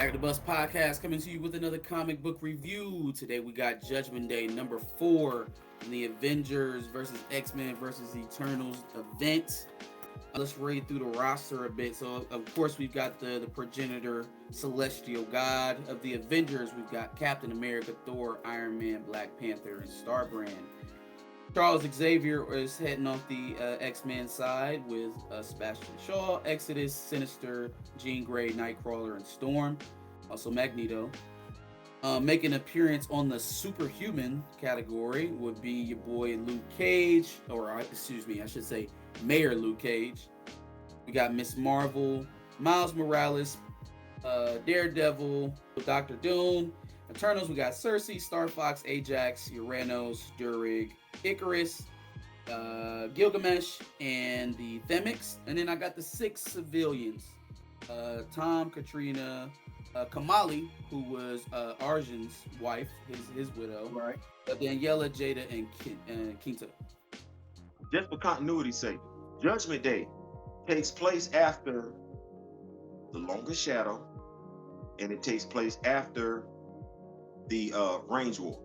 Back at the Bus Podcast coming to you with another comic book review. Today we got Judgment Day number 4 in the Avengers versus X-Men versus Eternals event. Let's read through the roster a bit. So, of course, we've got the progenitor, celestial god of the Avengers. We've got Captain America, Thor, Iron Man, Black Panther, and Starbrand. Charles Xavier is heading off the X-Men side with Sebastian Shaw, Exodus, Sinister, Jean Grey, Nightcrawler, and Storm. Also Magneto. Making an appearance on the superhuman category would be your boy Luke Cage, or excuse me, I should say Mayor Luke Cage. We got Miss Marvel, Miles Morales, Daredevil, Doctor Doom. Eternals, we got Cersei, Star Fox, Ajax, Uranos, Durig, Icarus, Gilgamesh, and the Themix. And then I got the 6 civilians. Tom, Katrina, Kamali, who was Arjun's wife, his widow. Right. Daniela, Jada, and Quinta. Just for continuity's sake, Judgment Day takes place after The Longest Shadow, and it takes place after the Range War.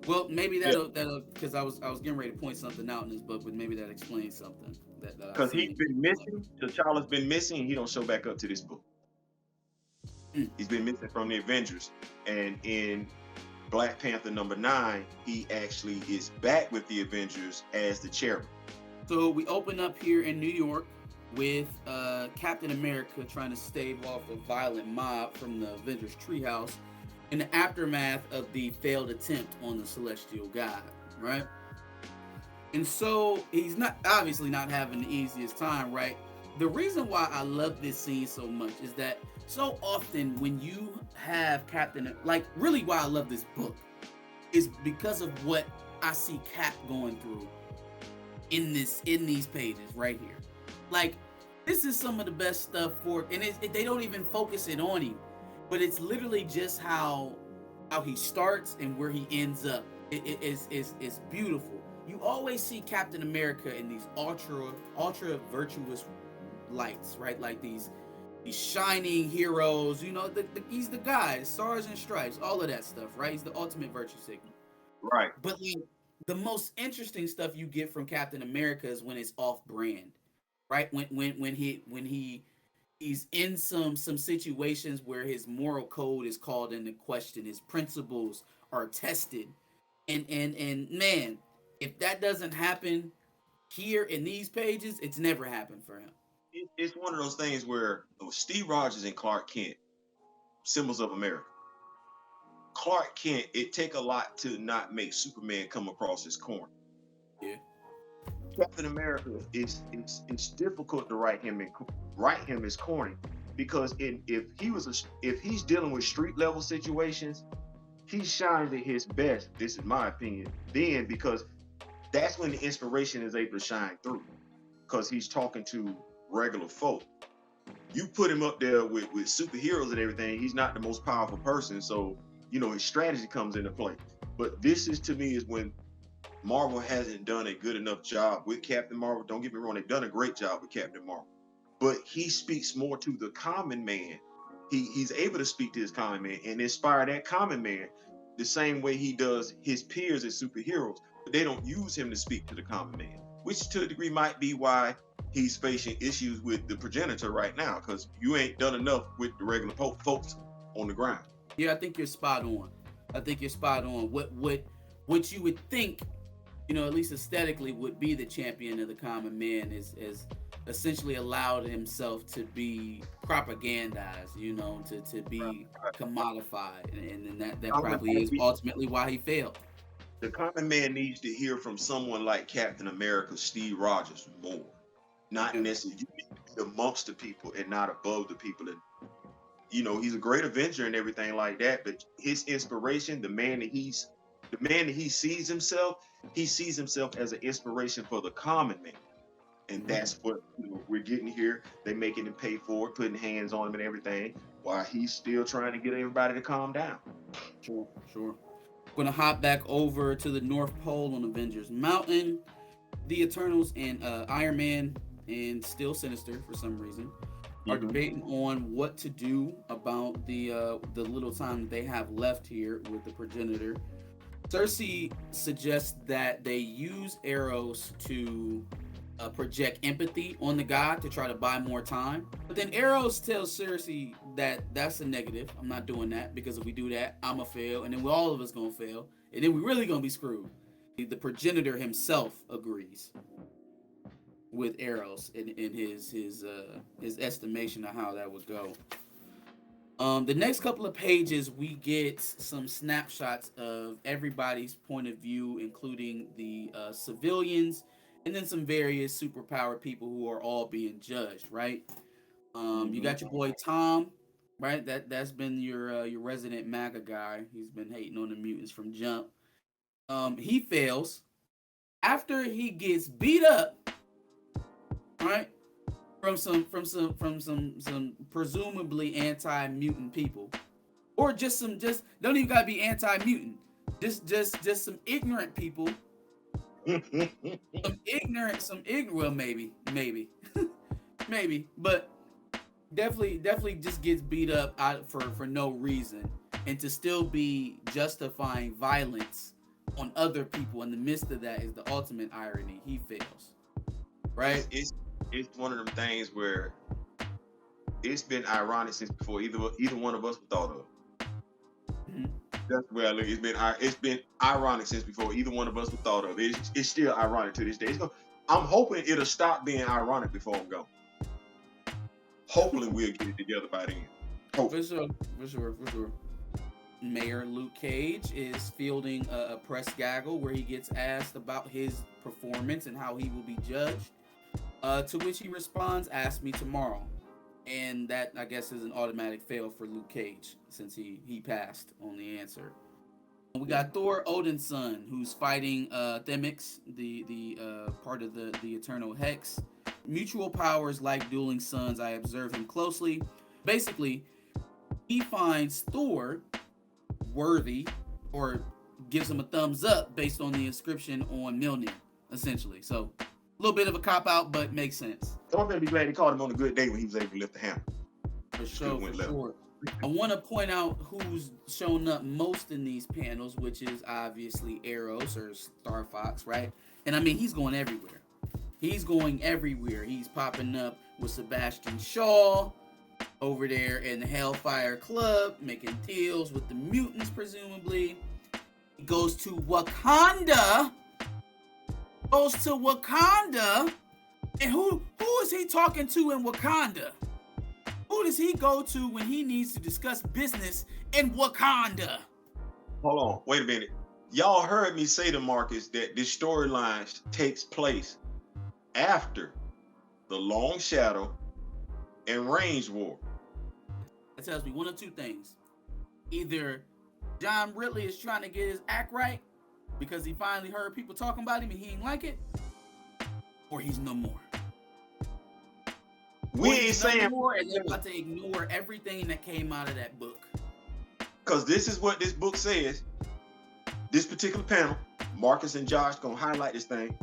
Well, maybe that'll because I was getting ready to point something out in this book, but maybe that explains something that because he's been missing. T'Challa's been missing, and he don't show back up to this book. He's been missing from the Avengers, and in Black Panther number 9, he actually is back with the Avengers as the chairman. So we open up here in New York with Captain America trying to stave off a violent mob from the Avengers treehouse in the aftermath of the failed attempt on the celestial god, right? And so he's obviously not having the easiest time, right? The reason why I love this scene so much is that so often when you have Captain, like really why I love this book is because of what I see Cap going through in these pages right here. Like this is some of the best stuff for, and they don't even focus it on him, but it's literally just how he starts and where he ends up. It's beautiful. You always see Captain America in these ultra virtuous lights, right? Like these shining heroes. You know, he's the guy, stars and stripes, all of that stuff, right? He's the ultimate virtue signal. Right. But like, the most interesting stuff you get from Captain America is when it's off brand, right? When he's in some situations where his moral code is called into question, his principles are tested, and man, if that doesn't happen here in these pages, it's never happened for him. It's one of those things where Steve Rogers and Clark Kent, symbols of America. Clark Kent, it take a lot to not make Superman come across as corny. Yeah. Captain America it's difficult to write him as corny because if he's dealing with street level situations, he shines at his best. This is my opinion. Then because that's when the inspiration is able to shine through because he's talking to regular folk. You put him up there with superheroes and everything, he's not the most powerful person, so you know his strategy comes into play. But this is to me is when Marvel hasn't done a good enough job with Captain Marvel. Don't get me wrong, they've done a great job with Captain Marvel, but he speaks more to the common man. He's able to speak to his common man and inspire that common man the same way he does his peers as superheroes, but they don't use him to speak to the common man, which to a degree might be why he's facing issues with the progenitor right now, because you ain't done enough with the regular folks on the ground. Yeah, I think you're spot on. What you would think, you know, at least aesthetically, would be the champion of the common man is essentially allowed himself to be propagandized, you know, to be commodified, and that probably is ultimately why he failed. The common man needs to hear from someone like Captain America, Steve Rogers, more. Not necessarily, you need to be amongst the people and not above the people. And you know, he's a great Avenger and everything like that, but his inspiration, the man that he sees himself as an inspiration for the common man. And that's what we're getting here. They making him pay for it, putting hands on him and everything, while he's still trying to get everybody to calm down. Sure. We're gonna hop back over to the North Pole on Avengers Mountain. The Eternals and Iron Man and still Sinister for some reason are debating on what to do about the little time that they have left here with the progenitor. Cersei suggests that they use arrows to project empathy on the god to try to buy more time. But then Arrows tells Cersei that that's a negative. I'm not doing that because if we do that, I'ma fail, and then all of us gonna fail, and then we really gonna be screwed. The progenitor himself agrees with Arrows in his estimation of how that would go. The next couple of pages, we get some snapshots of everybody's point of view, including the civilians, and then some various superpowered people who are all being judged, right? You got your boy Tom, right? That's been your resident MAGA guy. He's been hating on the mutants from jump. He fails after he gets beat up, right? From some presumably anti-mutant people, or just don't even gotta be anti-mutant, just some ignorant people, some ignorant, well, maybe, maybe, but definitely just gets beat up out for no reason, and to still be justifying violence on other people in the midst of that is the ultimate irony. He fails, right? It's one of them things where it's been ironic since before either one of us thought of. Mm-hmm. That's where I look. It's been ironic since before either one of us thought of. It's still ironic to this day. I'm hoping it'll stop being ironic before I'm gone. Hopefully we'll get it together by then. For sure. Mayor Luke Cage is fielding a press gaggle where he gets asked about his performance and how he will be judged. To which he responds, "Ask me tomorrow," and that, I guess, is an automatic fail for Luke Cage since he passed on the answer. We got Thor Odin's son, who's fighting Themix, the part of the Eternal Hex. Mutual powers like dueling sons. I observe him closely. Basically, he finds Thor worthy, or gives him a thumbs up based on the inscription on Mjolnir, essentially. So a little bit of a cop-out, but makes sense. I'm going to be glad he called him on a good day when he was able to lift the hammer. For sure. I want to point out who's shown up most in these panels, which is obviously Eros or Star Fox, right? And I mean, he's going everywhere. He's popping up with Sebastian Shaw over there in the Hellfire Club, making deals with the mutants, presumably. He goes to Wakanda. And who is he talking to in Wakanda? Who does he go to when he needs to discuss business in Wakanda? Hold on, wait a minute. Y'all heard me say to Marcus that this storyline takes place after the Long Shadow and Range War. That tells me one of two things. Either John Ridley is trying to get his act right because he finally heard people talking about him and he ain't like it, or he's no more. We ain't saying more, and they're about to ignore everything that came out of that book. Because this is what this book says. This particular panel, Marcus and Josh gonna highlight this thing.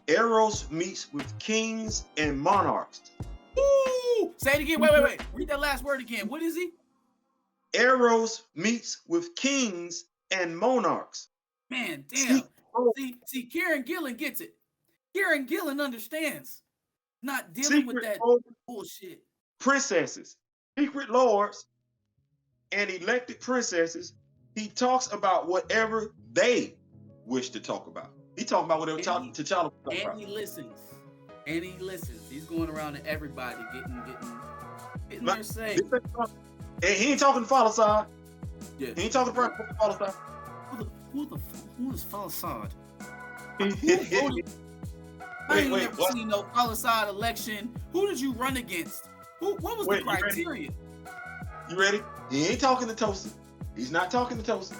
Eros meets with kings and monarchs. Ooh! Say it again. Wait. Read that last word again. What is he? Eros meets with kings and monarchs. Man, damn. See, Kieran Gillan gets it. Kieran Gillan understands. Not dealing with that bullshit. Princesses, secret lords, and elected princesses. He talks about whatever they wish to talk about. He talking about whatever T'Challa talk about. And he listens. He's going around to everybody, getting their say. And he ain't talking to Falasad. Yeah. He ain't talking to Falasad. Who is Falasad? I ain't never seen no Falasad election. Who did you run against? What was the criteria? You ready? He ain't talking to Tosin. He's not talking to Tosin.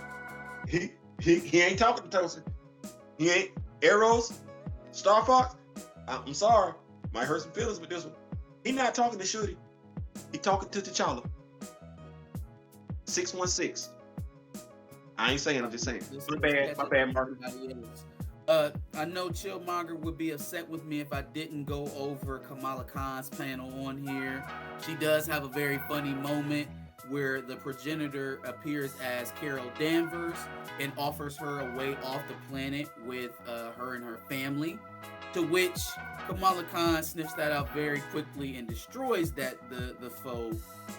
He ain't talking to Tosin. He ain't Eros, Star Fox. I'm sorry, might hurt some feelings with this one. He not talking to Shuri. He talking to T'Challa. 616. I ain't saying. I'm just saying. My bad, Mark. I know Chillmonger would be upset with me if I didn't go over Kamala Khan's panel on here. She does have a very funny moment where the progenitor appears as Carol Danvers and offers her a way off the planet with her and her family. To which Kamala Khan sniffs that out very quickly and destroys the foe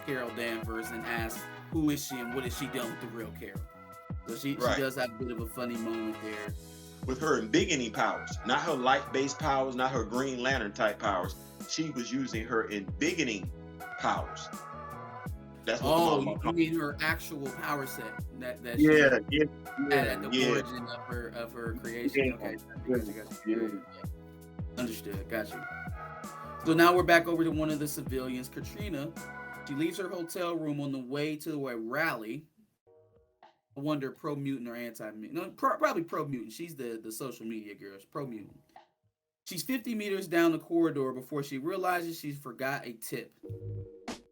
Carol Danvers and asks, "Who is she and what has she done with the real Carol?" So she Right. does have a bit of a funny moment there. With her embiggening powers, not her light-based powers, not her Green Lantern type powers. She was using her embiggening powers. That's what Oh, the you mean her actual power set that yeah, she had at the yeah, origin of her creation? yeah, Okay, yeah, got you. yeah. Yeah. Understood. Got you. So now we're back over to one of the civilians, Katrina. She leaves her hotel room on the way to a rally. I wonder pro mutant or anti mutant. No, probably pro mutant. She's the social media girl. She's pro mutant. She's 50 meters down the corridor before she realizes she forgot a tip.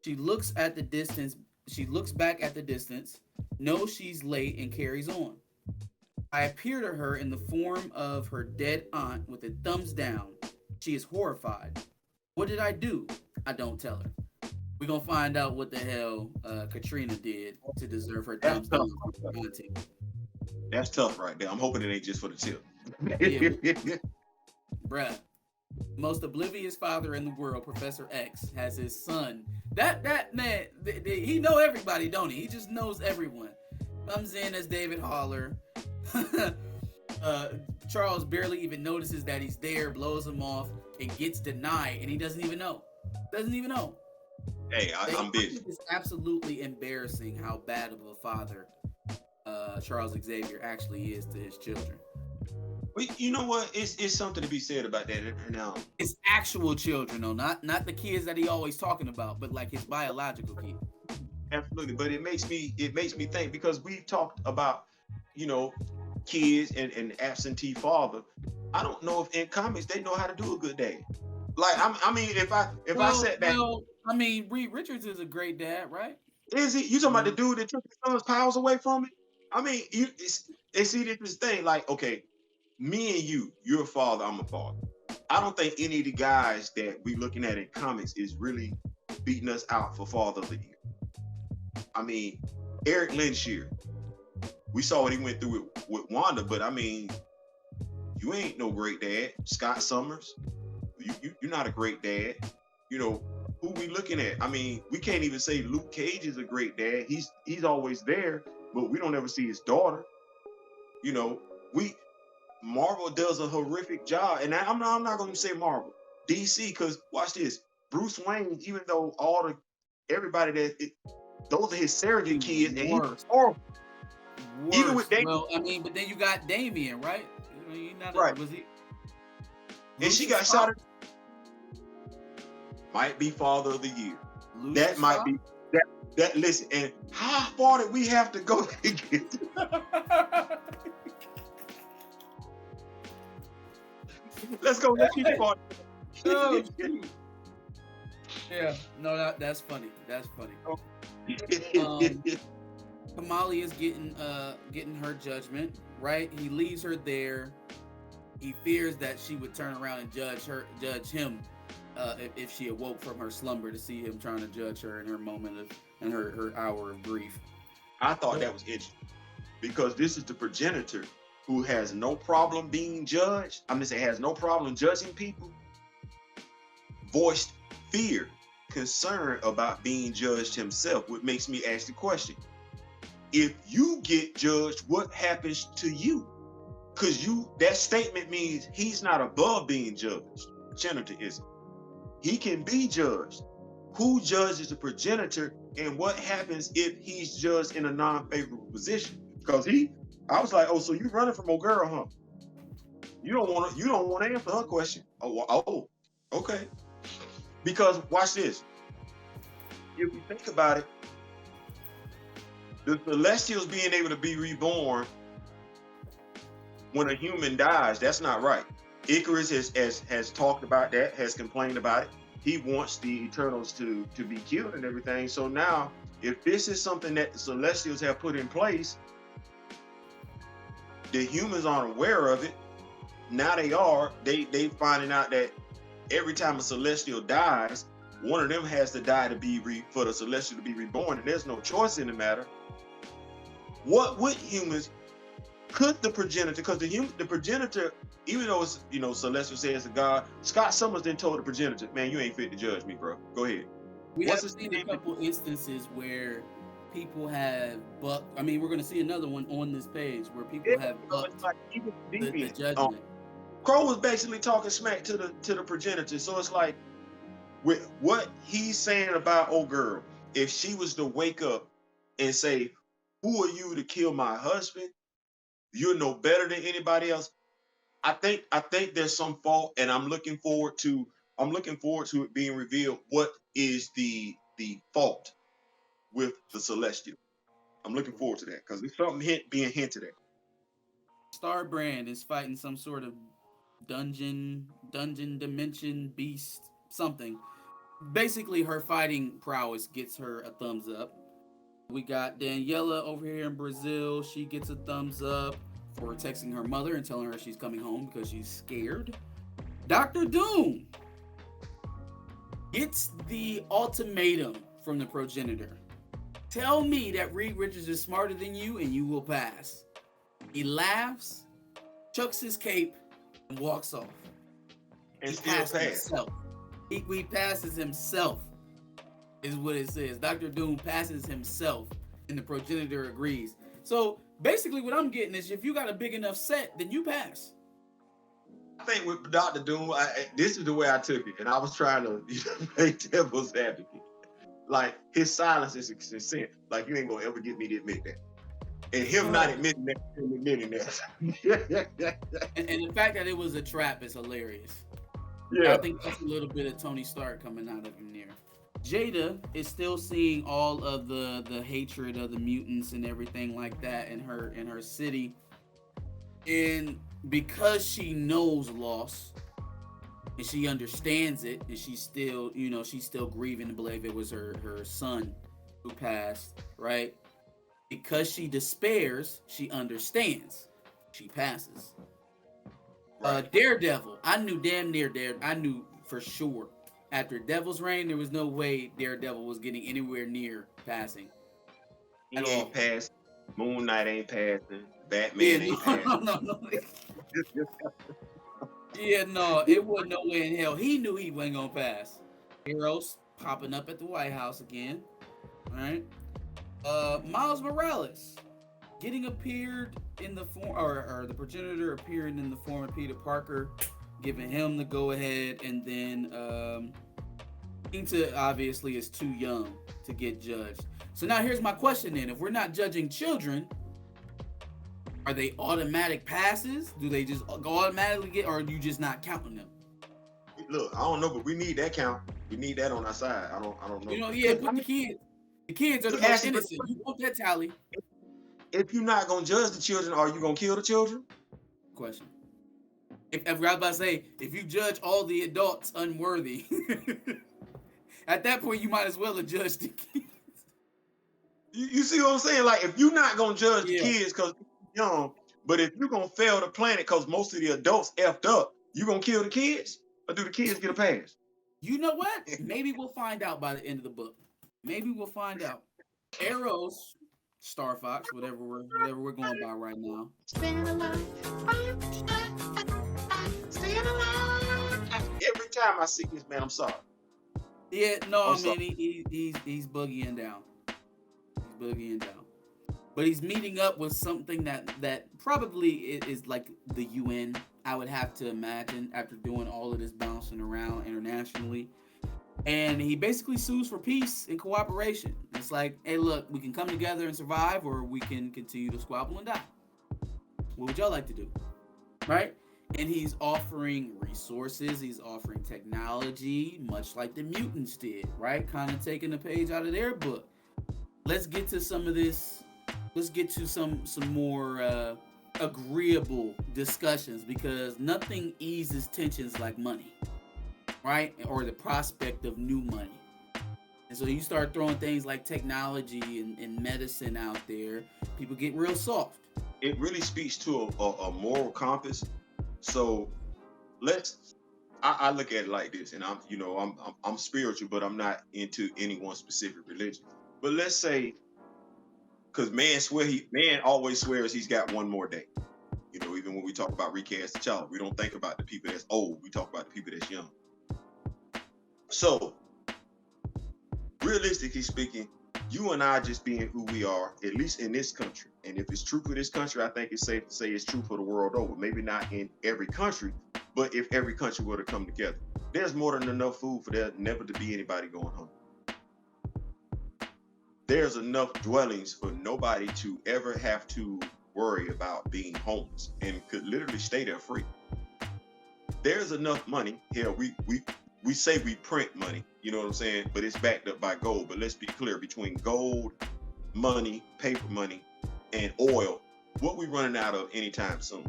She looks at the distance. She looks back at the distance, knows she's late, and carries on. I appear to her in the form of her dead aunt with a thumbs down. She is horrified. What did I do? I don't tell her. We're gonna find out what the hell Katrina did to deserve her thumbs down from her auntie. That's tough right there. I'm hoping it ain't just for the tip. Yeah. Bruh. Most oblivious father in the world, Professor X, has his son. That man, he know everybody, don't he? He just knows everyone. Comes in as David Haller. Charles barely even notices that he's there, blows him off, and gets denied, and he doesn't even know. Hey, I'm busy. It's absolutely embarrassing how bad of a father Charles Xavier actually is to his children. Well, you know what? It's something to be said about that. Now, His actual children, though, not the kids that he always talking about, but like his biological kids. absolutely, but it makes me think because we've talked about, you know, kids and absentee father. I don't know if in comics they know how to do a good dad. Like I mean, if I sat back, I mean, Reed Richards is a great dad, right? is he? You talking about the dude that took his son's powers away from him? I mean, they see this thing like, okay, me and you're a father, I'm a father. I don't think any of the guys that we looking at in comics is really beating us out for Father of the Year. I mean, Eric Lenshear, we saw what he went through with Wanda, but I mean, you ain't no great dad. Scott Summers, you're not a great dad. You know, who we looking at? I mean, we can't even say Luke Cage is a great dad. He's always there, but we don't ever see his daughter. You know, Marvel does a horrific job, and I'm not going to say Marvel, DC, because watch this. Bruce Wayne, even though everybody those are his surrogate kids, and he's horrible. Even with Damian, well, I mean, but then you got Damian, right? Right. Was he? And she got shot. Might be Father of the Year. That might be that. Listen, and how far did we have to go to get? Let's go. Let's keep going. Oh, yeah, no, that's funny. That's funny. Kamali is getting her judgment, right? He leaves her there. He fears that she would turn around and judge him if she awoke from her slumber to see him trying to judge her in her moment in her hour of grief. I thought that was interesting because this is the progenitor who has no problem being judged. I'm gonna say has no problem judging people. Voiced fear, concern about being judged himself, which makes me ask the question: if you get judged, what happens to you? Because that statement means he's not above being judged. Progenitor isn't. He can be judged. Who judges the progenitor, and what happens if he's judged in a non-favorable position? Because I was like, oh, so you running from old girl, huh? You don't want to answer her question. Oh, okay. Because watch this. If we think about it, the Celestials being able to be reborn when a human dies, that's not right. Icarus has talked about that, has complained about it. He wants the Eternals to be killed and everything. So now, if this is something that the Celestials have put in place, the humans aren't aware of it, now they finding out that every time a celestial dies, one of them has to die to be for the celestial to be reborn, and there's no choice in the matter. What would humans could the progenitor? Because the progenitor, even though it's celestial says to God, Scott Summers then told the progenitor, "Man, you ain't fit to judge me, bro. Go ahead." We have seen a couple instances where people have bucked. I mean, we're going to see another one on this page where people have bucked like the judgment. Crow was basically talking smack to the progenitor. So it's like, with what he's saying about old girl, if she was to wake up and say, "Who are you to kill my husband? You're no better than anybody else." I think there's some fault, and I'm looking forward to it being revealed what is the fault with the celestial. I'm looking forward to that because it's something being hinted at. Starbrand is fighting some sort of dungeon dimension beast something. Basically, her fighting prowess gets her a thumbs up. We got Daniela over here in Brazil. She gets a thumbs up for texting her mother and telling her she's coming home because she's scared. Dr. Doom gets the ultimatum from the progenitor. Tell me that Reed Richards is smarter than you and you will pass. He laughs, chucks his cape, and walks off. And he still passes pass. himself. He passes himself, is what it says. Dr. Doom passes himself, and the progenitor agrees. So basically what I'm getting is if you got a big enough set, then you pass. I think with Dr. Doom, this is the way I took it, and I was trying to make devil's advocate. Like, his silence is consent. Like, you ain't gonna ever get me to admit that. And him not admitting that, and the fact that it was a trap is hilarious. Yeah. I think that's a little bit of Tony Stark coming out of him there. Jada is still seeing all of the hatred of the mutants and everything like that in her city. And because she knows loss and she understands it, and she's still grieving to believe it was her son who passed, right? Because she despairs, she understands. She passes. Daredevil. I knew for sure. After Devil's Reign, there was no way Daredevil was getting anywhere near passing. He ain't passing. Moon Knight ain't passing. Batman ain't passing. No. Yeah, no, it wasn't no way in hell. He knew he wasn't gonna pass. Heroes popping up at the White House again. All right. Miles Morales getting appeared in the form, or the progenitor appearing in the form of Peter Parker, giving him the go ahead, and then Inta obviously is too young to get judged. So now here's my question then. If we're not judging children, are they automatic passes? Do they just automatically get, or are you just not counting them? Look, I don't know, but we need that count. We need that on our side. I don't know. Yeah, put the kids. The kids are the most innocent. You want that tally. If you're not gonna judge the children, are you gonna kill the children? Question. If I was about to say, if you judge all the adults unworthy, at that point you might as well have judged the kids. You see what I'm saying? Like, if you're not gonna judge the kids because they're young, but if you're gonna fail the planet because most of the adults effed up, you gonna kill the kids, or do the kids get a pass? You know what? Maybe we'll find out by the end of the book. Maybe we'll find out. Arrows, Star Fox, whatever we're going by right now. Staying alive. Staying alive. Every time I see this man, I'm sorry. Yeah, no, I mean he's boogieing down. He's boogieing down. But he's meeting up with something that probably is like the UN, I would have to imagine, after doing all of this bouncing around internationally. And he basically sues for peace and cooperation. It's like, hey, look, we can come together and survive, or we can continue to squabble and die. What would y'all like to do? Right? And he's offering resources. He's offering technology, much like the mutants did, right? Kind of taking a page out of their book. Let's get to some of this. Let's get to some more agreeable discussions, because nothing eases tensions like money. Right? Or the prospect of new money. And so you start throwing things like technology and medicine out there, people get real soft. It really speaks to a moral compass So let's. I look at it like this, and I'm spiritual, but I'm not into any one specific religion. But let's say, because man always swears he's got one more day. Even when we talk about recast the child, we don't think about the people that's old. We talk about the people that's young. So, realistically speaking, you and I just being who we are, at least in this country, and if it's true for this country, I think it's safe to say it's true for the world over. Maybe not in every country, but if every country were to come together, there's more than enough food for there never to be anybody going hungry. There's enough dwellings for nobody to ever have to worry about being homeless and could literally stay there free. There's enough money. Hell, we say we print money, you know what I'm saying? But it's backed up by gold. But let's be clear, between gold, money, paper money, and oil, what we running out of anytime soon?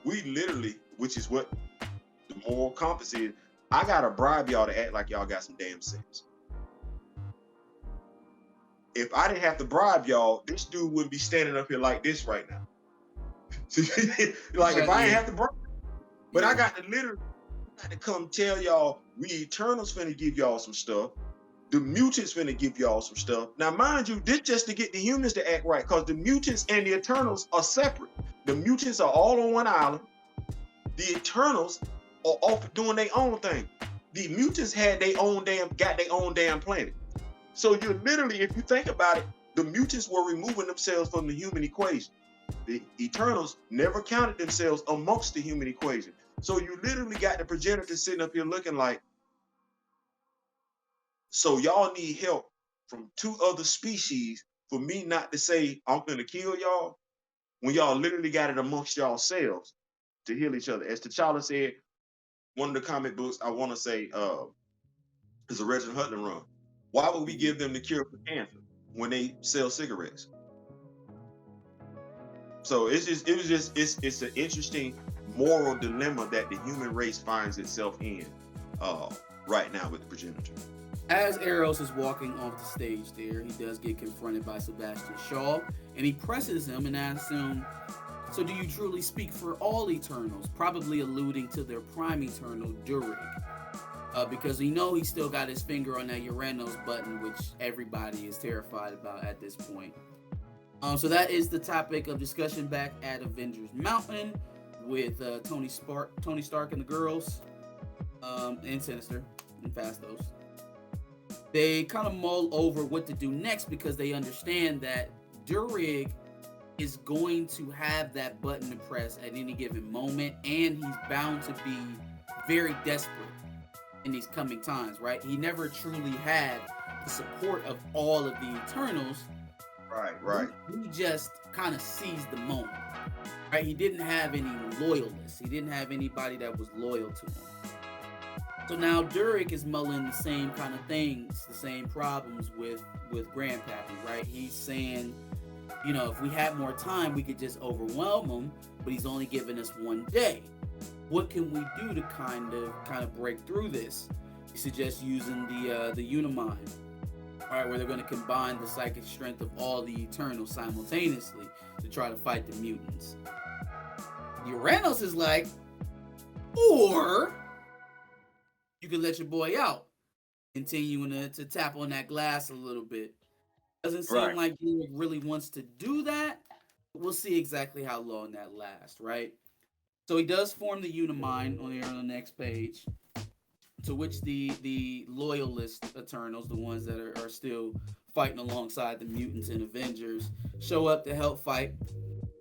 We literally, which is what the moral compass is, I gotta bribe y'all to act like y'all got some damn sense. If I didn't have to bribe y'all, this dude wouldn't be standing up here like this right now. Like, if I didn't have to bribe, but I got to come tell y'all, we Eternals finna give y'all some stuff. The mutants finna give y'all some stuff. Now, mind you, this just to get the humans to act right, because the mutants and the Eternals are separate. The mutants are all on one island. The Eternals are off doing their own thing. The mutants got their own damn planet. So you're literally, if you think about it, the mutants were removing themselves from the human equation. The Eternals never counted themselves amongst the human equation. So you literally got the progenitors sitting up here looking like, so y'all need help from two other species for me not to say I'm gonna kill y'all, when y'all literally got it amongst yourselves to heal each other. As T'Challa said, one of the comic books I want to say is a Reginald Hudlin run. Why would we give them the cure for cancer when they sell cigarettes? So it's an interesting moral dilemma that the human race finds itself in right now with the progenitor. As Eros is walking off the stage there, he does get confronted by Sebastian Shaw, and he presses him and asks him, so do you truly speak for all Eternals? Probably alluding to their prime Eternal, Durig. Because we know he still got his finger on that Uranus button, which everybody is terrified about at this point. So that is the topic of discussion back at Avengers Mountain with Tony Stark and the girls, and Sinister and Phastos. They kind of mull over what to do next because they understand that Durig is going to have that button to press at any given moment, and he's bound to be very desperate in these coming times, right? He never truly had the support of all of the Eternals. Right. He just kind of seized the moment, right? He didn't have any loyalists. He didn't have anybody that was loyal to him. So now Durig is mulling the same kind of things, the same problems with Grandpappy, right? He's saying, if we had more time, we could just overwhelm him, but he's only giving us one day. What can we do to kind of break through this? He suggests using the Unimind, right, where they're going to combine the psychic strength of all the Eternals simultaneously to try to fight the mutants. Uranus is like, or you can let your boy out, continuing to tap on that glass a little bit. Doesn't seem like Durig really wants to do that. We'll see exactly how long that lasts, right? So he does form the Unimind on the next page, to which the loyalist Eternals, the ones that are still fighting alongside the mutants and Avengers, show up to help fight.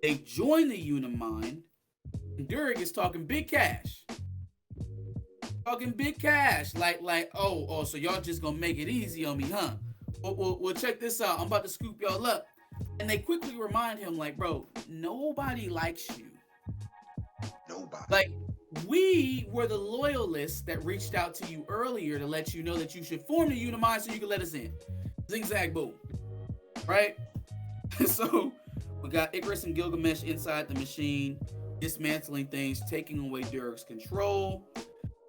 They join the Unimind, and Durig is talking big cash. Like, oh, so y'all just gonna make it easy on me, huh? Well, check this out. I'm about to scoop y'all up. And they quickly remind him, like, bro, nobody likes you. Nobody. Like, we were the loyalists that reached out to you earlier to let you know that you should form the Unimind so you can let us in. Zing, zag, boom. Right? So, we got Icarus and Gilgamesh inside the machine, dismantling things, taking away Durig's control.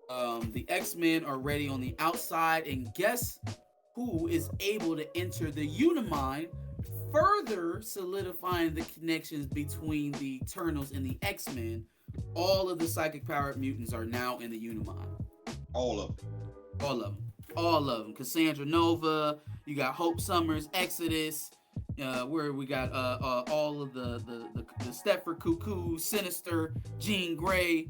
The X-Men are ready on the outside, and guess who is able to enter the Unimind further solidifying the connections between the Eternals and the X-Men, all of the psychic powered mutants are now in the Unimind. All of them. All of them. All of them. Cassandra Nova, you got Hope Summers, Exodus, where we got all of the Stepford Cuckoo, Sinister, Jean Grey,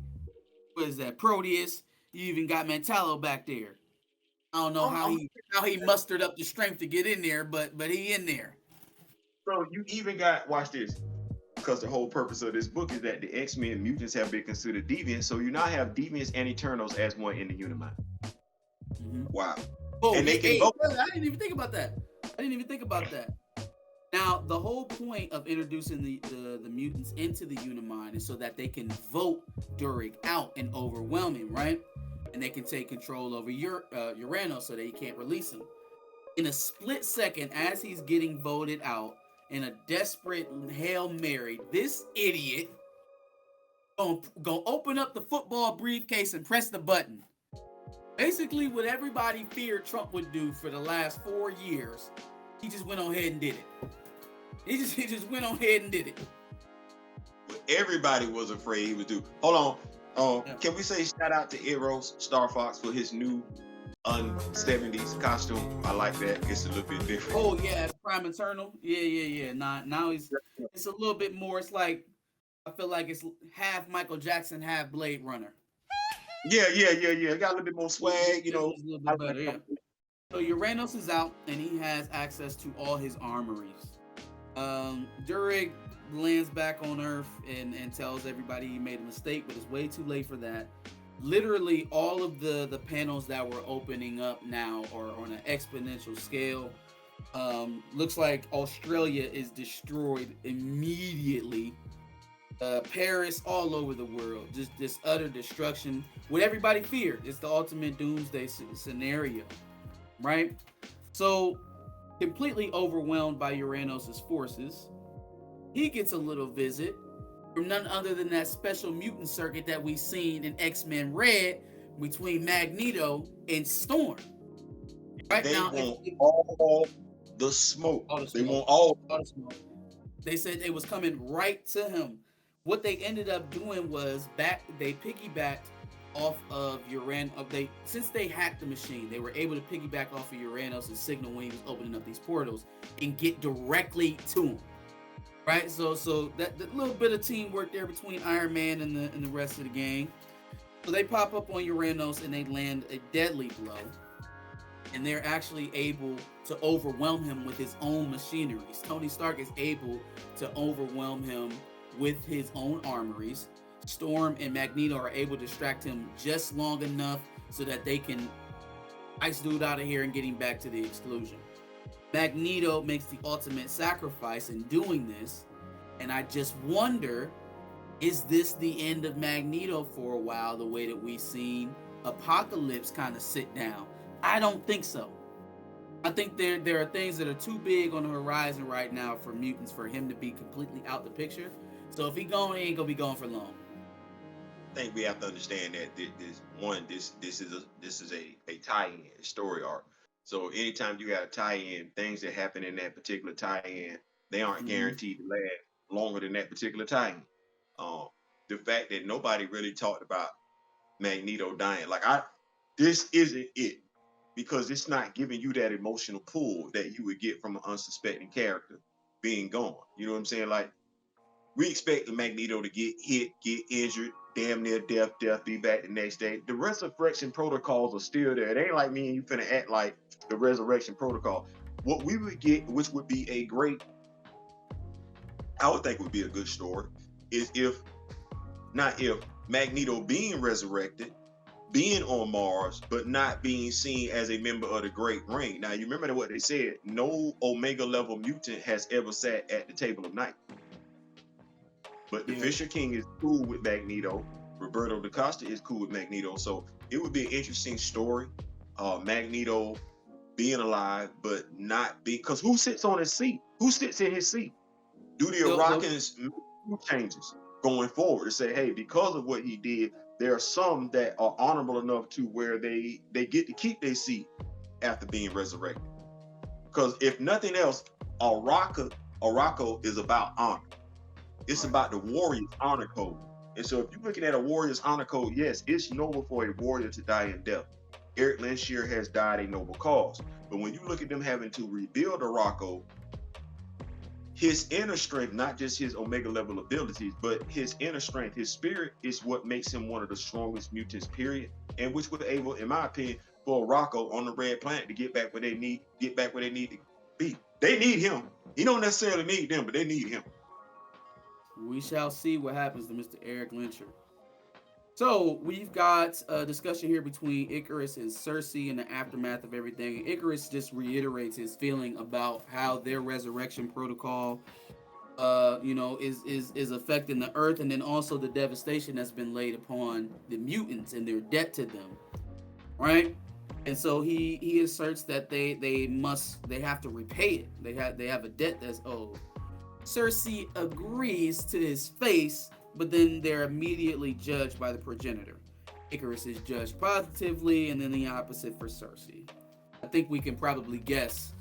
what is that, Proteus. You even got Mentallo back there. I don't know how he mustered up the strength to get in there, but he in there. So you even got, watch this, because the whole purpose of this book is that the X-Men mutants have been considered deviants, so you now have deviants and Eternals as one in the Unimind. Mm-hmm. Wow. Oh, and they can vote. I didn't even think about that. Now, the whole point of introducing the mutants into the Unimind is so that they can vote Durig out and overwhelm him, right? And they can take control over Uranus so that he can't release him. In a split second, as he's getting voted out, in a desperate Hail Mary, this idiot gonna open up the football briefcase and press the button. Basically, what everybody feared Trump would do for the last 4 years, he just went on ahead and did it. He just went on ahead and did it. What everybody was afraid he would do. Hold on. Can we say shout out to Eros Star Fox for his new 70s costume? I like that. It's a little bit different. Oh yeah, Prime Eternal. Yeah. Now it's a little bit more. It's like, I feel like it's half Michael Jackson, half Blade Runner. Yeah. It got a little bit more swag, you know. A little bit better, yeah. So Uranus is out and he has access to all his armories. Durig lands back on Earth and tells everybody he made a mistake, but it's way too late for that. Literally all of the panels that we're opening up now are on an exponential scale. Looks like Australia is destroyed immediately. Paris, all over the world, just this utter destruction. What everybody feared. It's the ultimate doomsday scenario, right? So, completely overwhelmed by Uranus' forces, he gets a little visit from none other than that special mutant circuit that we've seen in X-Men Red between Magneto and Storm. Right they now, want all the smoke. They want all the smoke. They said it was coming right to him. What they ended up doing was they piggybacked off of Uranus. Since they hacked the machine, they were able to piggyback off of Uranus' signal when he was opening up these portals and get directly to him. Right, so that little bit of teamwork there between Iron Man and the rest of the gang. So they pop up on Uranus and they land a deadly blow, and they're actually able to overwhelm him with his own machineries. Tony Stark is able to overwhelm him with his own armories. Storm and Magneto are able to distract him just long enough so that they can ice dude out of here and get him back to the exclusion. Magneto makes the ultimate sacrifice in doing this, and I just wonder, is this the end of Magneto for a while, the way that we've seen Apocalypse kind of sit down? I don't think so. I think there are things that are too big on the horizon right now for mutants for him to be completely out the picture. So if he gone, he ain't gonna be gone for long. I think we have to understand that this is a tie-in, a story arc. So anytime you got a tie-in, things that happen in that particular tie-in, they aren't guaranteed to last longer than that particular tie-in. The fact that nobody really talked about Magneto dying, this isn't it, because it's not giving you that emotional pull that you would get from an unsuspecting character being gone. You know what I'm saying? Like, we expect the Magneto to get hit, get injured, damn near death, be back the next day. The resurrection protocols are still there. It ain't like me and you finna act like the resurrection protocol. What we would get, which would be I would think would be a good story, is if Magneto being resurrected, being on Mars, but not being seen as a member of the Great Ring. Now, you remember what they said, no Omega level mutant has ever sat at the table of night. But the Fisher King is cool with Magneto. Roberto da Costa is cool with Magneto. So it would be an interesting story. Magneto being alive, but not be, because who sits on his seat? Who sits in his seat? Do the Iraqis make changes going forward to say, hey, because of what he did, there are some that are honorable enough to where they get to keep their seat after being resurrected. Because if nothing else, Araco is about honor. It's Right. about the warrior's honor code. And so if you're looking at a warrior's honor code, yes, it's noble for a warrior to die in death. Eric Lenshear has died a noble cause. But when you look at them having to rebuild Araco, his inner strength, not just his Omega level abilities, but his inner strength, his spirit is what makes him one of the strongest mutants, period. And which was able, in my opinion, for Rocco on the Red Planet to get back where they need to be. They need him. He don't necessarily need them, but they need him. We shall see what happens to Mr. Eric Lyncher. So we've got a discussion here between Icarus and Cersei in the aftermath of everything. Icarus just reiterates his feeling about how their resurrection protocol, is affecting the Earth, and then also the devastation that's been laid upon the mutants and their debt to them, right? And so he asserts that they have to repay it. They have a debt that's owed. Cersei agrees to his face, but then they're immediately judged by the progenitor. Icarus is judged positively, and then the opposite for Cersei. I think we can probably guess,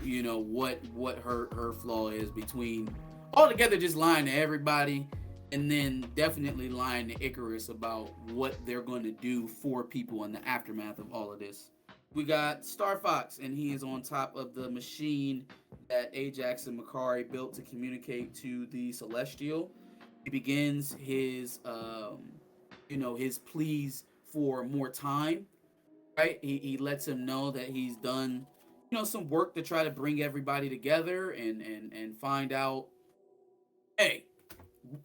what her flaw is between altogether just lying to everybody, and then definitely lying to Icarus about what they're going to do for people in the aftermath of all of this. We got Star Fox, and he is on top of the machine that Ajax and Makari built to communicate to the Celestial. He begins his, his pleas for more time, right? He lets him know that he's done, some work to try to bring everybody together and find out, hey,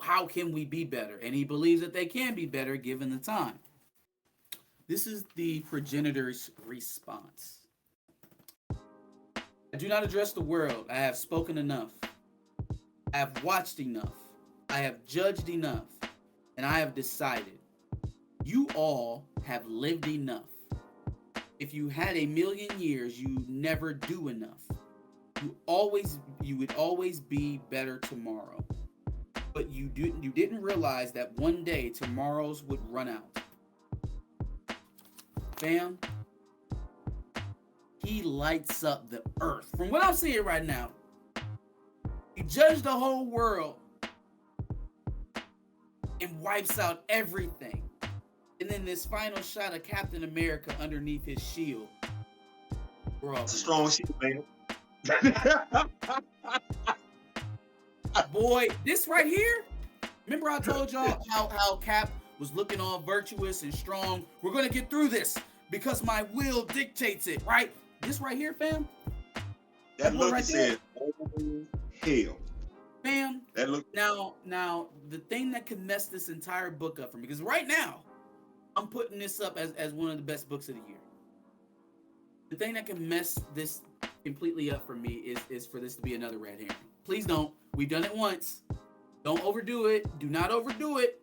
how can we be better? And he believes that they can be better given the time. This is the progenitor's response. I do not address the world. I have spoken enough. I have watched enough. I have judged enough. And I have decided. You all have lived enough. If you had 1,000,000 years, you never do enough. You would always be better tomorrow. But you didn't realize that one day tomorrows would run out. Fam, he lights up the earth. From what I'm seeing right now, he judged the whole world and wipes out everything. And then this final shot of Captain America underneath his shield. Bro, It's a strong shield, man. Boy, this right here. Remember I told y'all how Cap was looking all virtuous and strong. We're gonna get through this because my will dictates it, right? This right here, fam. That look right said, oh, hell. Fam. That look. Now, the thing that can mess this entire book up for me, because right now, I'm putting this up as one of the best books of the year. The thing that can mess this completely up for me is for this to be another red herring. Please don't. We've done it once. Don't overdo it. Do not overdo it.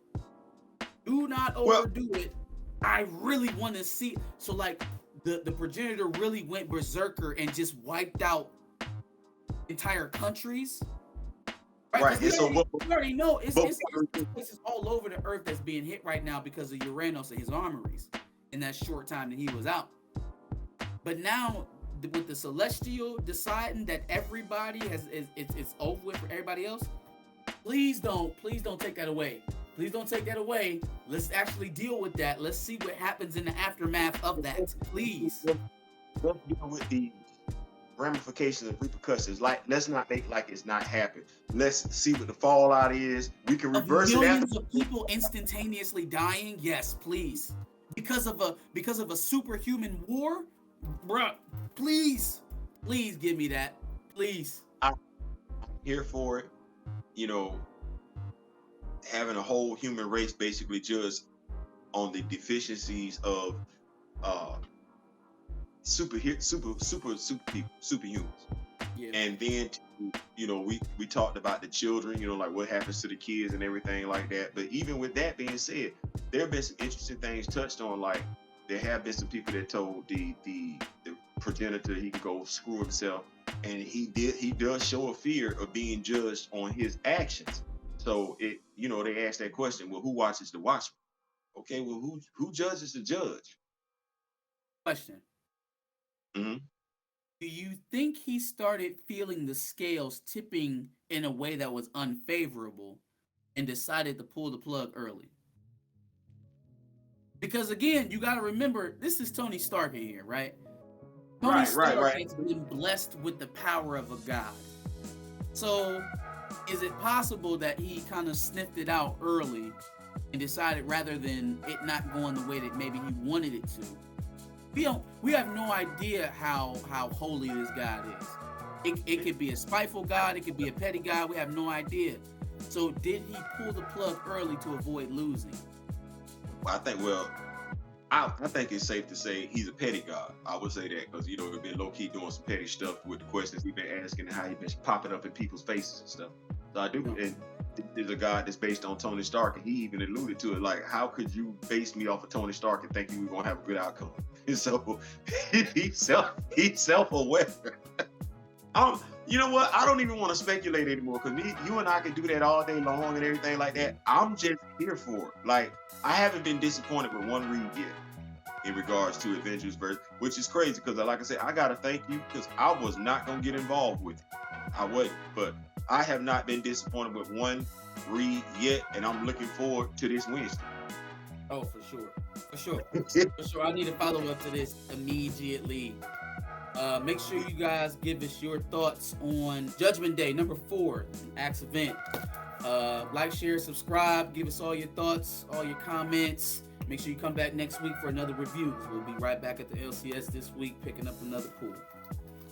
Do not overdo it. I really want to see. So like the progenitor really went berserker and just wiped out entire countries. Right. We already know it's places all over the earth that's being hit right now because of Uranus and his armories in that short time that he was out. But now with the Celestial deciding that everybody it's over with for everybody else, please don't take that away. Please don't take that away. Let's actually deal with that. Let's see what happens in the aftermath of that. Please. Let's deal with the ramifications and repercussions. Like, let's not make like it's not happened. Let's see what the fallout is. We can reverse it. Millions of people instantaneously dying. Yes, please. Because of a superhuman war, bruh. Please give me that. Please. I'm here for it. Having a whole human race basically judged on the deficiencies of superhumans. Yeah. And then we talked about the children, like what happens to the kids and everything like that. But even with that being said, there have been some interesting things touched on. Like there have been some people that told the progenitor he could go screw himself, and he does show a fear of being judged on his actions. So they asked that question, well, who watches the watchman? Okay, well, who judges the judge? Question. Mm-hmm. Do you think he started feeling the scales tipping in a way that was unfavorable and decided to pull the plug early? Because again, you got to remember, this is Tony Stark in here, right? Tony Stark Right. has been blessed with the power of a god. So, is it possible that he kind of sniffed it out early and decided rather than it not going the way that maybe he wanted it to? We have no idea how holy this God is. It could be a spiteful God, it could be a petty God. We have no idea. So, did he pull the plug early to avoid losing? I think it's safe to say he's a petty god. I would say that because, he's been low key doing some petty stuff with the questions he's been asking and how he's been popping up in people's faces and stuff. So I do, and this is a god that's based on Tony Stark, and he even alluded to it. Like, how could you base me off of Tony Stark and think you were gonna have a good outcome? And so he's self-aware. You know what? I don't even want to speculate anymore because you and I can do that all day long and everything like that. I'm just here for it. Like, I haven't been disappointed with one read yet in regards to Avengers verse, which is crazy because, like I said, I gotta thank you because I was not gonna get involved with it. I wasn't, but I have not been disappointed with one read yet, and I'm looking forward to this Wednesday. Oh, for sure. I need to follow up to this immediately. Make sure you guys give us your thoughts on Judgment Day number 4, A.X.E event. Like, share, subscribe. Give us all your thoughts, all your comments. Make sure you come back next week for another review. We'll be right back at the LCS this week picking up another pool.